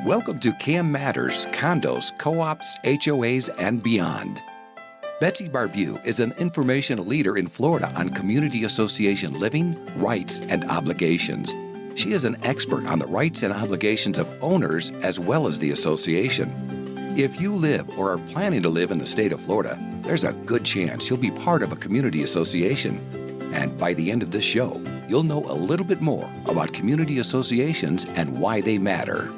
Welcome to CAM Matters, Condos, Co-ops, HOAs, and beyond. BETSY BARBIEUX is an informational leader in Florida on community association living, rights, and obligations. She is an expert on the rights and obligations of owners as well as the association. If you live or are planning to live in the state of Florida, there's a good chance you'll be part of a community association. And by the end of this show, you'll know a little bit more about community associations and why they matter.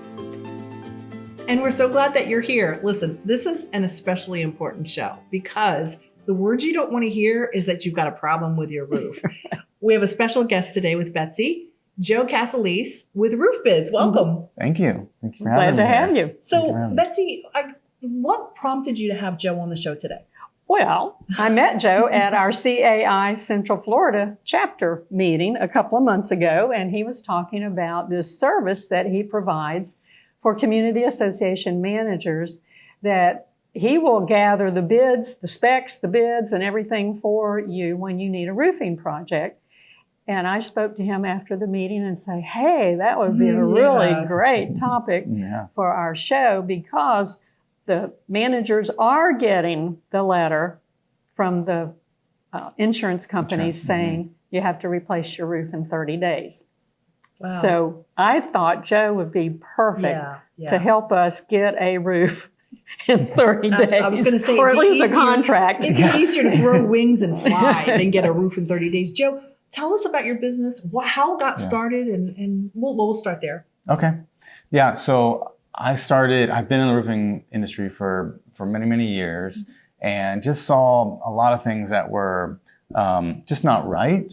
And we're so glad that you're here. Listen, this is an especially important show because the word you don't want to hear is that you've got a problem with your roof. We have a special guest today with BETSY, Joe Casalese with Roof Bids. Welcome. Thank you. Thank you for having me. Glad to have you. So, BETSY, what prompted you to have Joe on the show today? Well, I met Joe at our CAI Central Florida chapter meeting a couple of months ago, and he was talking about this service that he provides for community association managers, that he will gather the bids, the specs, the bids, and everything for you when you need a roofing project. And I spoke to him after the meeting and say, hey, that would be a really great topic for our show, because the managers are getting the letter from the insurance companies saying you have to replace your roof in 30 days. Wow. So I thought Joe would be perfect to help us get a roof in 30 days. I was going to say, or at least a contract. It'd be easier to grow wings and fly than get a roof in 30 days. Joe, tell us about your business, how it got started, and we'll start there. Okay. Yeah, so I've been in the roofing industry for many, many years, and just saw a lot of things that were just not right,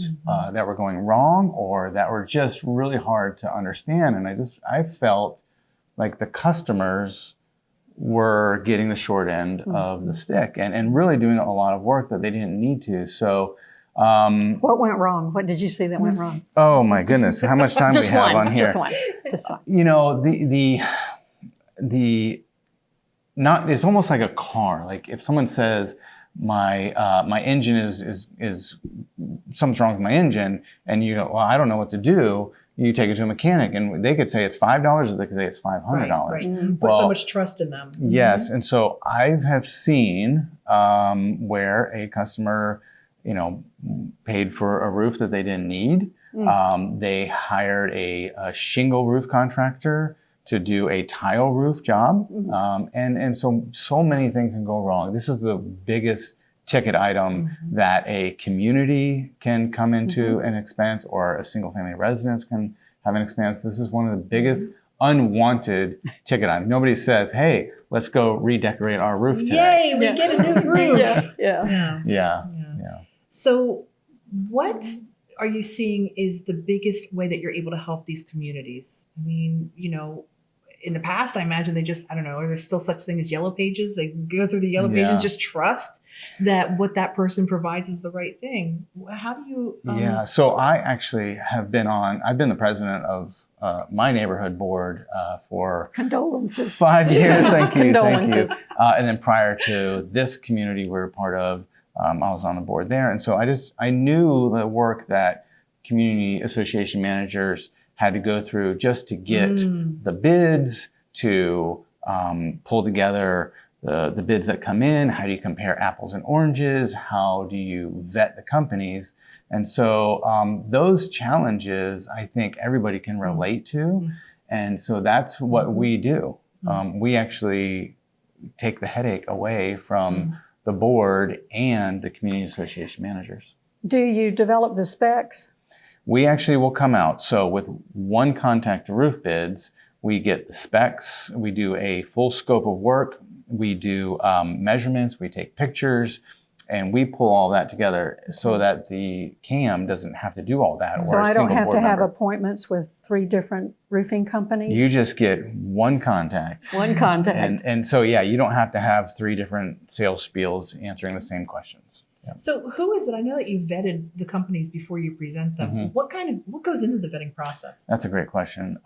that were going wrong, or that were just really hard to understand. And I felt like the customers were getting the short end of the stick and really doing a lot of work that they didn't need to. So what went wrong? What did you see that went wrong? Oh my goodness, how much time we have on here. Just one. You know, it's almost like a car. Like if someone says, my engine is something's wrong with my engine, and you go, well, I don't know what to do. You take it to a mechanic, and they could say it's $5, or they could say it's $500. Right. Put so much trust in them. Yes, and so I have seen where a customer, paid for a roof that they didn't need. They hired a shingle roof contractor to do a tile roof job. And so many things can go wrong. This is the biggest ticket item that a community can come into an expense, or a single family residence can have an expense. This is one of the biggest unwanted ticket items. Nobody says, hey, let's go redecorate our roof today. Yay, we get a new roof. Yeah. So what are you seeing is the biggest way that you're able to help these communities? I mean, in the past, I imagine they just, there's still such thing as yellow pages. They go through the yellow pages, just trust that what that person provides is the right thing. How do you? So I actually I've been the president of my neighborhood board for condolences 5 years. Thank you. Condolences. Thank you. And then prior to this community we're part of, I was on the board there. And so I knew the work that community association managers had to go through just to get the bids, to pull together the bids that come in. How do you compare apples and oranges? How do you vet the companies? And so those challenges, I think everybody can relate to. And so that's what we do. We actually take the headache away from the board and the community association managers. Do you develop the specs? We actually will come out. So with one contact to Roof Bids, we get the specs, we do a full scope of work, we do measurements, we take pictures, and we pull all that together so that the CAM doesn't have to do all that. So I don't have to have appointments with 3 different roofing companies? You just get one contact. One contact. And so, you don't have to have 3 different sales spiels answering the same questions. So who is it? I know that you vetted the companies before you present them. What goes into the vetting process? That's a great question.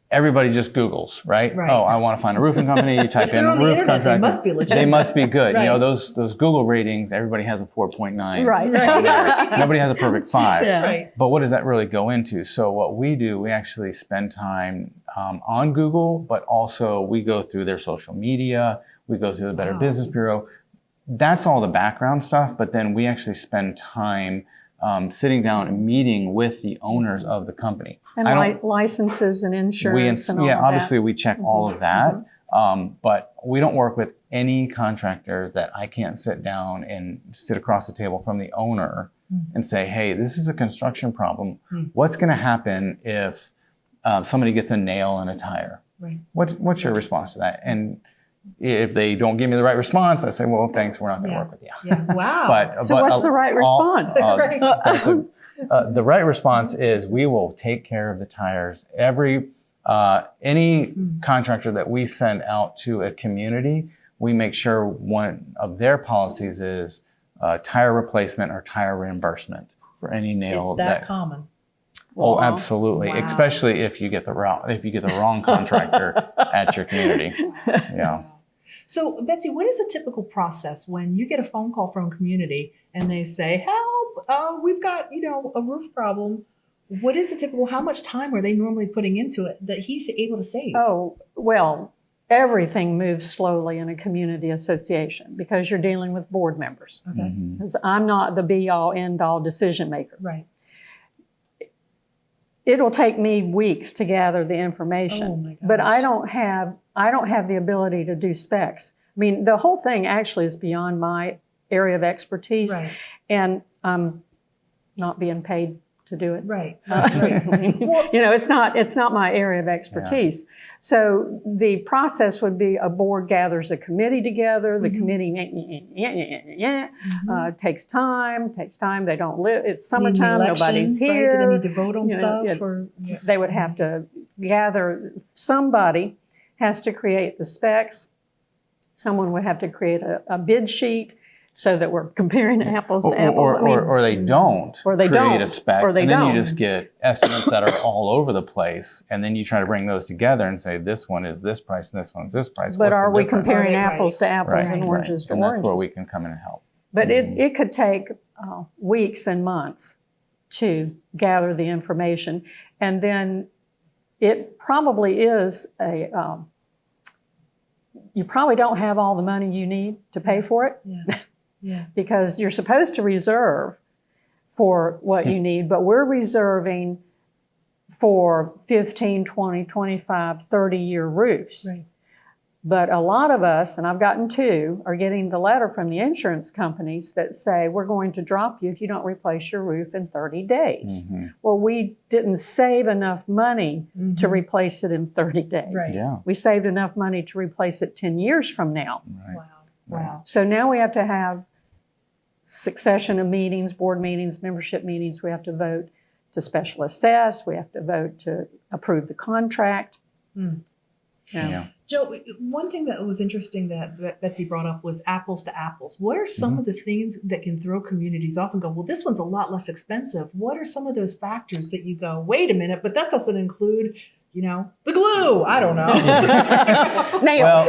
Everybody just Googles, right? Oh, I want to find a roofing company. You type in roof contractor. They must be legit. They must be good. Those Google ratings, everybody has a 4.9. Right. Nobody has a perfect 5. Right. But what does that really go into? So what we do, we actually spend time on Google, but also we go through their social media, we go through the Better Business Bureau. That's all the background stuff, but then we actually spend time sitting down and meeting with the owners of the company. And licenses and insurance and all of that. Obviously we check all of that, but we don't work with any contractor that I can't sit down and sit across the table from the owner and say, hey, this is a construction problem. What's going to happen if somebody gets a nail in a tire? Right. What's your response to that? And if they don't give me the right response, I say, well, thanks, we're not going to work with you. Yeah. Wow. But what's the right response? The right response is we will take care of the tires. Any contractor that we send out to a community, we make sure one of their policies is tire replacement or tire reimbursement for any nail. It's that common. Oh, absolutely. Wow. Especially if you get the wrong contractor at your community. Yeah. So, Betsy, what is a typical process when you get a phone call from a community and they say, help, we've got, a roof problem? What is the typical, how much time are they normally putting into it that he's able to save? Oh, well, everything moves slowly in a community association because you're dealing with board members. Okay. Because I'm not the be-all, end-all decision maker. Right. It'll take me weeks to gather the information, Oh my gosh. but I don't have the ability to do specs. I mean, the whole thing actually is beyond my area of expertise, Right. and I'm not being paid to do it. Right. It's not my area of expertise. So the process would be a board gathers a committee together. The committee takes time. They don't live. It's summertime. Nobody's here. Right? Do they need to vote on stuff? They would have to gather. Somebody has to create the specs. Someone would have to create a bid sheet, so that we're comparing apples to apples. Or they don't create a spec, or they and then don't. you just get estimates that are all over the place, and then you try to bring those together and say, this one is this price and this one's this price. But What's are the we difference? comparing Right. apples to apples and oranges to and oranges? that's where we can come in and help. But it could take weeks and months to gather the information. And then it probably is you probably don't have all the money you need to pay for it. Yeah. Because you're supposed to reserve for what you need, but we're reserving for 15, 20, 25, 30-year roofs. Right. But a lot of us, and I've gotten two, are getting the letter from the insurance companies that say, we're going to drop you if you don't replace your roof in 30 days. Well, we didn't save enough money to replace it in 30 days. Right. Yeah. We saved enough money to replace it 10 years from now. Right. Wow. So now we have to have succession of meetings, board meetings, membership meetings. We have to vote to special assess. We have to vote to approve the contract. Yeah. Joe, one thing that was interesting that Betsy brought up was apples to apples. What are some of the things that can throw communities off and go, well, this one's a lot less expensive? What are some of those factors that you go, wait a minute, but that doesn't include, the glue? I don't know. Nails.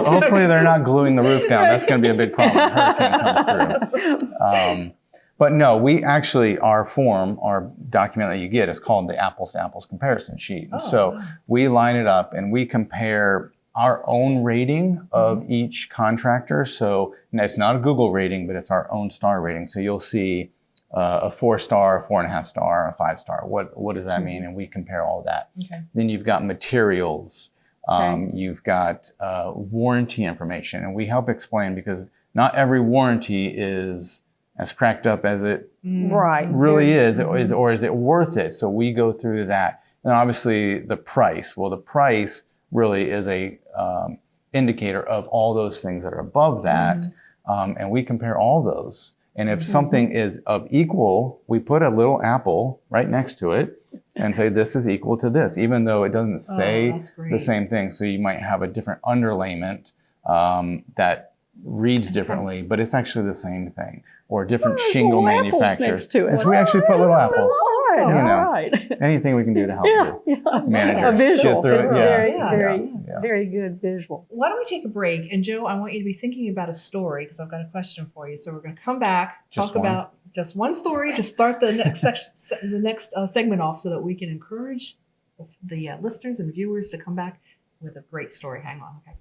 Hopefully they're not gluing the roof down. That's going to be a big problem. A hurricane comes through. But no, we actually, our document that you get is called the apples to apples comparison sheet. And so we line it up and we compare our own rating of each contractor. So it's not a Google rating, but it's our own star rating. So you'll see a 4-star, a 4.5-star, a 5-star. What does that mean? And we compare all that. Okay. Then you've got materials. You've got warranty information. And we help explain because not every warranty is as cracked up as it really is, or is it worth it? So we go through that. And obviously the price. Well, the price really is a indicator of all those things that are above that. And we compare all those. And if something is of equal, we put a little apple right next to it and say, this is equal to this, even though it doesn't say the same thing. So you might have a different underlayment that reads differently, but it's actually the same thing. Or different shingle manufacturers. Next we actually put little apples. All right. Anything we can do to help you. Managers. A visual. Get through It's it. very good visual. Why don't we take a break? And Joe, I want you to be thinking about a story because I've got a question for you. So we're going to come back, talk about just one story to start the next segment off so that we can encourage the listeners and viewers to come back with a great story. Hang on, okay?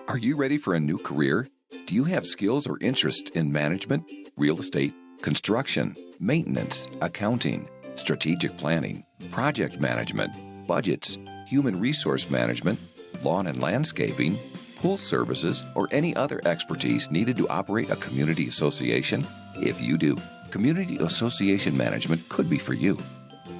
Are you ready for a new career? Do you have skills or interest in management, real estate, construction, maintenance, accounting, strategic planning, project management, budgets, human resource management, lawn and landscaping, pool services, or any other expertise needed to operate a community association? If you do, community association management could be for you.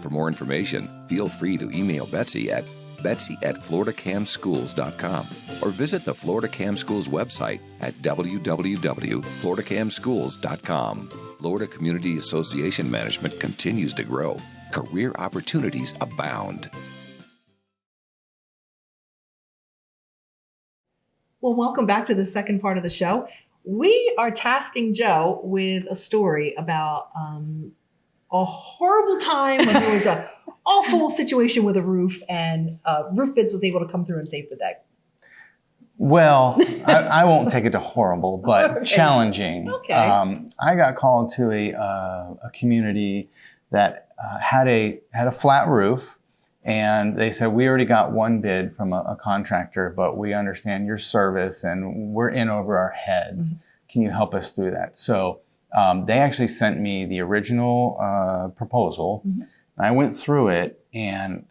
For more information, feel free to email Betsy at betsy@floridacamschools.com or visit the Florida Cam Schools website at www.floridacamschools.com. Florida Community Association Management continues to grow. Career opportunities abound. Well, welcome back to the second part of the show. We are tasking Joe with a story about a horrible time when there was an awful situation with a roof, and Roof Bids was able to come through and save the day. Well, I won't take it to horrible, but Okay. challenging. Okay. I got called to a community that had a flat roof, and they said, we already got one bid from a contractor, but we understand your service and we're in over our heads. Mm-hmm. Can you help us through that? So they actually sent me the original proposal. Mm-hmm. I went through it, and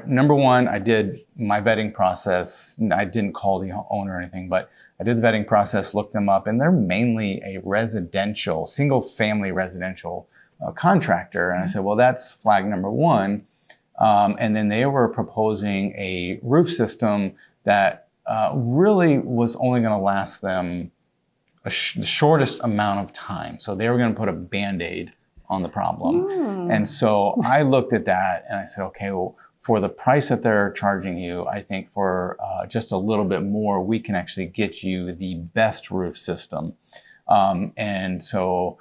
number one, I did my vetting process. I didn't call the owner or anything, but I did the vetting process, looked them up, and they're mainly a residential, single-family residential contractor. And I said, well, that's flag number one. And then they were proposing a roof system that really was only going to last them the shortest amount of time. So they were going to put a Band-Aid on the problem. And so I looked at that and I said, okay, well, for the price that they're charging you, I think for just a little bit more, we can actually get you the best roof system. And so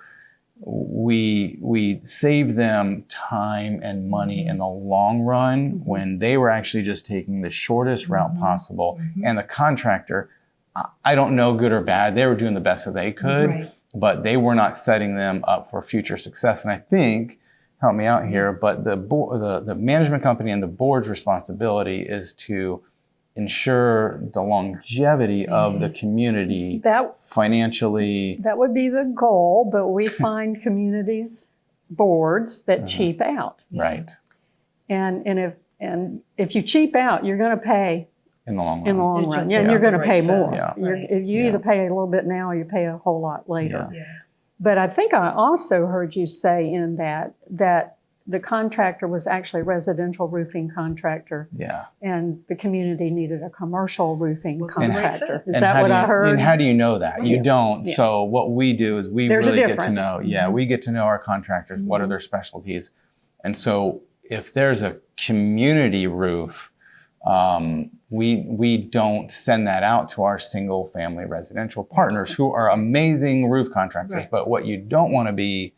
we saved them time and money in the long run when they were actually just taking the shortest route possible. And the contractor, I don't know, good or bad, they were doing the best that they could. Right. But they were not setting them up for future success. And I think, help me out here, but the management company and the board's responsibility is to ensure the longevity of the community financially. That would be the goal, but we find communities, boards that cheap out. Right. And if you cheap out, you're going to pay. In the long run. In the long run. Yeah, you're going to pay more. Yeah. If you either pay a little bit now or you pay a whole lot later. Yeah. But I think I also heard you say in that the contractor was actually a residential roofing contractor. Yeah. And the community needed a commercial roofing contractor. Is and that what I heard? And how do you know that? You don't. Yeah. So what we do is we There's really a get to know. Yeah, we get to know our contractors. What are their specialties? And so if there's a community roof, we don't send that out to our single family residential partners who are amazing roof contractors. Right. But what you don't want to be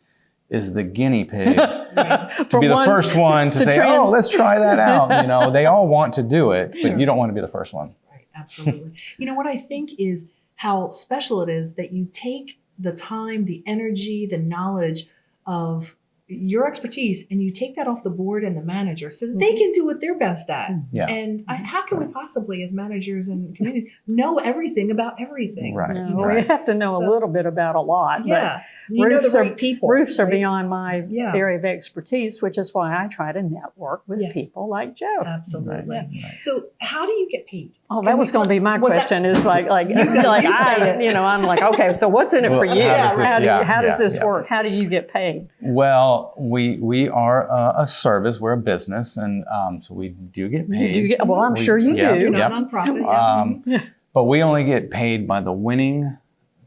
is the guinea pig to be the first one to say, oh, let's try that out. You know, they all want to do it, but you don't want to be the first one. Right, absolutely. You know, what I think is how special it is that you take the time, the energy, the knowledge of your expertise, and you take that off the board and the manager so that they can do what they're best at. Yeah. And how can we possibly, as managers and community, know everything about everything? Right. No, we have to know a little bit about a lot. Yeah. You know the right people. Roofs are beyond my area of expertise, which is why I try to network with people like Joe. Absolutely. Right. So how do you get paid? Oh, that was going to be my question. Is like I'm like, okay, so what's in it for you? How does this work? How do you get paid? Well, we are a service. We're a business, and so we do get paid. Well, I'm sure you do. You're not a nonprofit. But we only get paid by the winning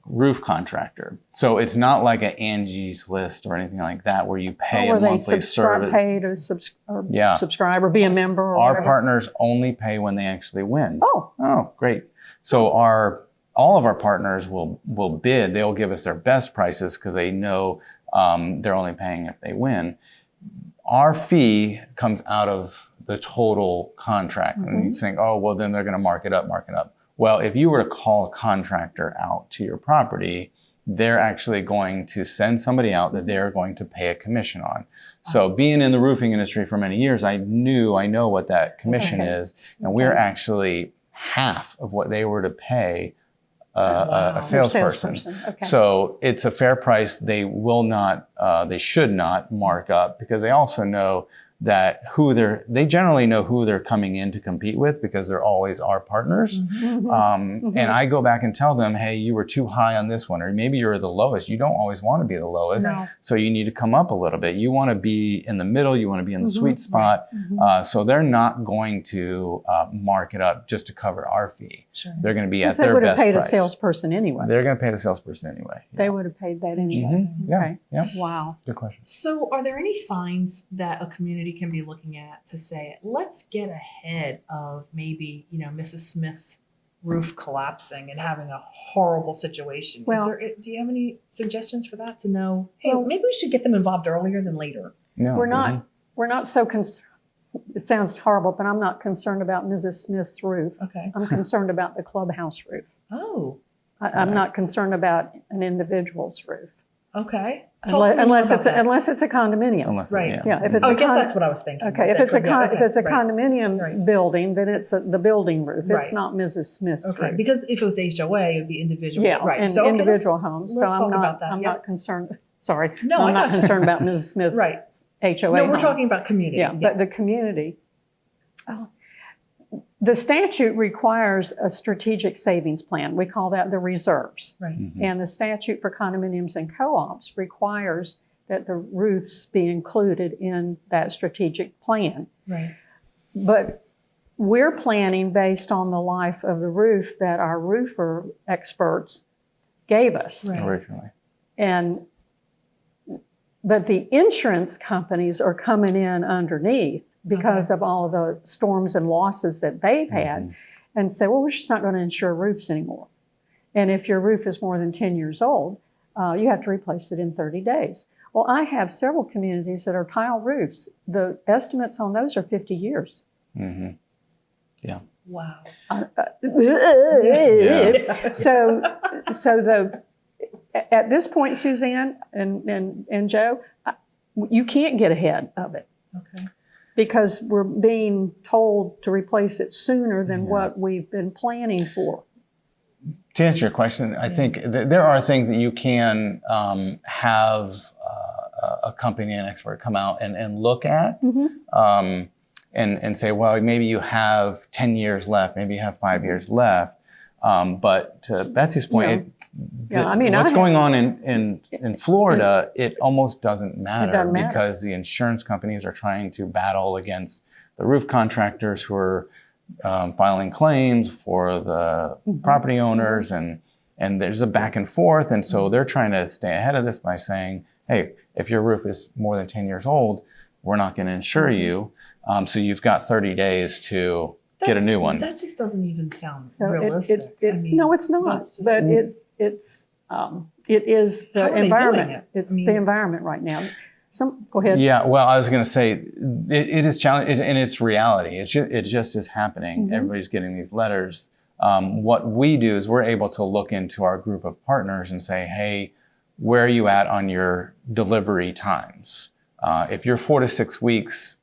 roof contractor. So it's not like an Angie's List or anything like that where you pay a monthly service. Pay to subscribe or be a member or Our whatever. Partners only pay when they actually win. Oh, great. So all of our partners will bid. They'll give us their best prices because they know they're only paying if they win. Our fee comes out of the total contract. And you think, oh, well, then they're going to mark it up. Well, if you were to call a contractor out to your property they're actually going to send somebody out that they're going to pay a commission on. So being in the roofing industry for many years, I know what that commission is, and we're actually half of what they were to pay a salesperson. Okay. So it's a fair price. They will not, they should not mark up, because they also know that they generally know who they're coming in to compete with, because they're always our partners. And I go back and tell them, hey, you were too high on this one, or maybe you're the lowest. You don't always want to be the lowest. No. So you need to come up a little bit. You want to be in the middle. You want to be in the sweet spot. So they're not going to mark it up just to cover our fee. Sure. They're going to be at They their would have best paid price. a salesperson anyway. They're going to pay the salesperson anyway. They would have paid that anyway. Yeah. Okay. Yeah. Wow. Good question. So are there any signs that a community can be looking at to say, let's get ahead of maybe, Mrs. Smith's roof collapsing and having a horrible situation? Well- do you have any suggestions for that, to know, hey, Well- maybe we should get them involved earlier than later? No, We're not so concerned. It sounds horrible, but I'm not concerned about Mrs. Smith's roof. Okay. I'm concerned about the clubhouse roof. Oh, I'm not concerned about an individual's roof. okay. Talk to me more Unless about it's that. unless it's a condominium. Unless, Right. Yeah, if it's Oh, I a guess con- that's what I was thinking. Okay, Is if that it's a for- yeah, okay, if it's a right. condominium Right. building, then it's the building roof. Right. It's not Mrs. Smith's Okay, roof. because if it was HOA, it would be individual. Yeah, right. and So, okay, individual homes. So let's I'm talk not. about that. I'm Yep. not concerned. Sorry, No, I I'm not gotcha. concerned about Mrs. Smith's Right. HOA. No, we're home. talking about community. Yeah, but the community. The statute requires a strategic savings plan. We call that the reserves. Right. And the statute for condominiums and co-ops requires that the roofs be included in that strategic plan. Right. But we're planning based on the life of the roof that our roofer experts gave us. Right. originally. But the insurance companies are coming in underneath because of all of the storms and losses that they've had, and say, well, we're just not going to insure roofs anymore. And if your roof is more than 10 years old, you have to replace it in 30 days. Well, I have several communities that are tile roofs. The estimates on those are 50 years. Yeah. Wow. So at this point, Suzanne and Joe, you can't get ahead of it. Okay. Because we're being told to replace it sooner than what we've been planning for. To answer your question, I think there are things that you can have a company, an expert come out and look at and say, well, maybe you have 10 years left, maybe you have 5 years left. But to Betsy's point, what's going on in Florida, it almost doesn't matter, because the insurance companies are trying to battle against the roof contractors who are filing claims for the property owners, and there's a back and forth. And so they're trying to stay ahead of this by saying, hey, if your roof is more than 10 years old, we're not going to insure you. So you've got 30 days to get a new one. That just doesn't even sound So realistic. no, it's not. that's just- But it is the How are they doing environment. it? It's I mean- the environment right now. Go ahead. Yeah, well, I was going to say it is challenging, and it's reality. It just is happening. Everybody's getting these letters. What we do is we're able to look into our group of partners and say, hey, where are you at on your delivery times? If you're 4 to 6 weeks,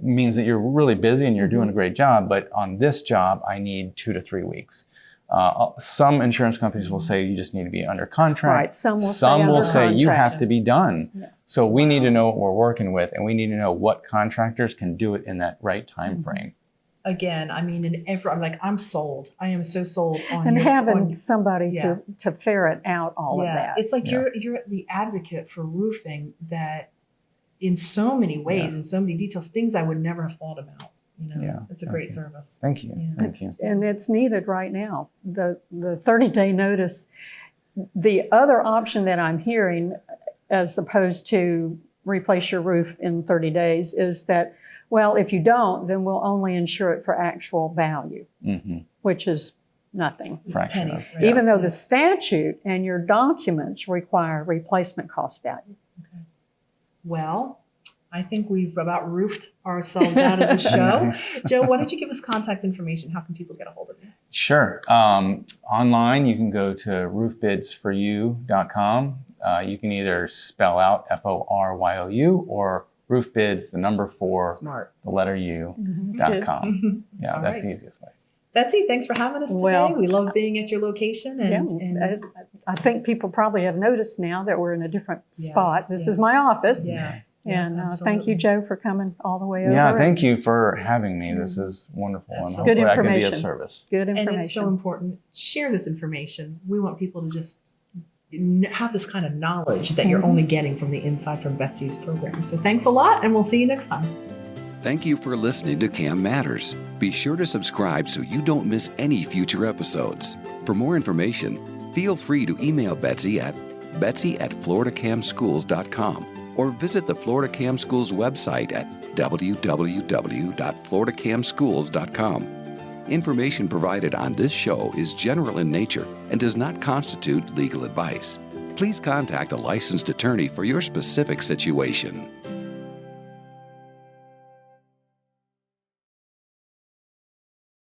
means that you're really busy and you're doing a great job, but on this job, I need 2 to 3 weeks. Some insurance companies will say you just need to be under contract. Right. Some will say under you contract. have to be done. Yeah. So we need to know what we're working with, and we need to know what contractors can do it in that right time frame. Again, I mean, I'm sold. I am so sold on And your, having somebody Yeah. to ferret out all of that. It's like you're the advocate for roofing that in so many ways, in so many details, things I would never have thought about. It's a great service. Thank you. Yeah. Thank you. And it's needed right now. The 30-day notice. The other option that I'm hearing, as opposed to replace your roof in 30 days, is that, well, if you don't, then we'll only insure it for actual value, which is nothing. Fraction Pennies, of, right? Even though the statute and your documents require replacement cost value. Well, I think we've about roofed ourselves out of the show. Joe, why don't you give us contact information? How can people get a hold of you? Sure. Online, you can go to roofbidsforyou.com. You can either spell out FORYOU or roofbids, the number 4, Smart. the letter U.com. Yeah, All that's right. the easiest way. Betsy, thanks for having us today. Well, we love being at your location. And I think people probably have noticed now that we're in a different spot. Yes, This yeah. is my office. yeah. And thank absolutely. you, Joe, for coming all the way over. Yeah, thank you for having me. This is wonderful. And Absolutely. hopefully Good I can be of information. service. Good And information. it's so important. Share this information. We want people to just have this kind of knowledge that you're only getting from the inside from Betsy's program. So thanks a lot, and we'll see you next time. Thank you for listening to CAM Matters. Be sure to subscribe so you don't miss any future episodes. For more information, feel free to email Betsy at betsy@floridacamschools.com or visit the Florida Cam Schools website at www.floridacamschools.com. Information provided on this show is general in nature and does not constitute legal advice. Please contact a licensed attorney for your specific situation.